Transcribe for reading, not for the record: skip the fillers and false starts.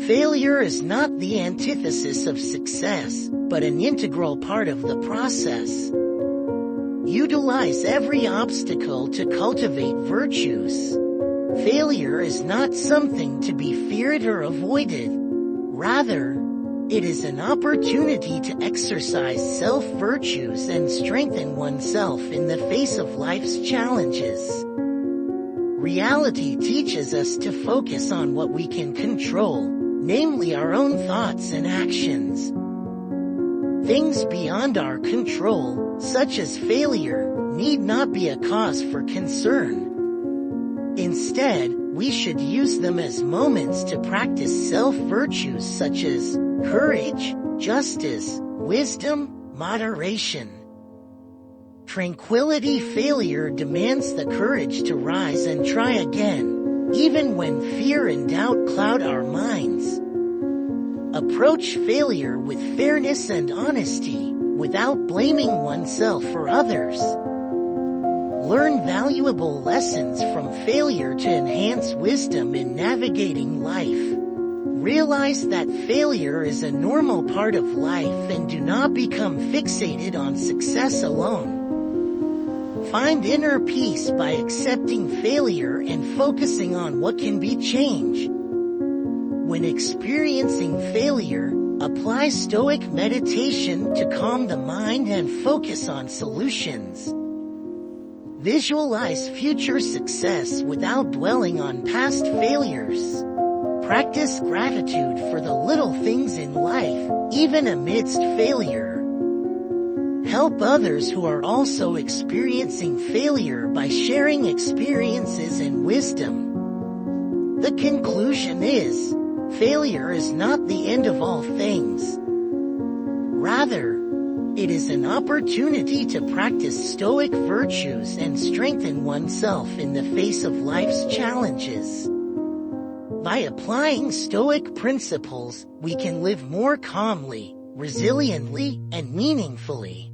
Failure is not the antithesis of success, but an integral part of the process. Utilize every obstacle to cultivate virtues. Failure is not something to be feared or avoided. Rather, it is an opportunity to exercise self-virtues and strengthen oneself in the face of life's challenges. Reality teaches us to focus on what we can control, namely our own thoughts and actions. Things beyond our control, such as failure, need not be a cause for concern. Instead, we should use them as moments to practice self-virtues such as courage, justice, wisdom, moderation. Tranquility. Failure demands the courage to rise and try again, even when fear and doubt cloud our minds. Approach failure with fairness and honesty, without blaming oneself or others. Learn valuable lessons from failure to enhance wisdom in navigating life. Realize that failure is a normal part of life and do not become fixated on success alone. Find inner peace by accepting failure and focusing on what can be changed. When experiencing failure, apply Stoic meditation to calm the mind and focus on solutions. Visualize future success without dwelling on past failures. Practice gratitude for the little things in life, even amidst failure. Help others who are also experiencing failure by sharing experiences and wisdom. The conclusion is, failure is not the end of all things. Rather, it is an opportunity to practice Stoic virtues and strengthen oneself in the face of life's challenges. By applying Stoic principles, we can live more calmly, resiliently, and meaningfully.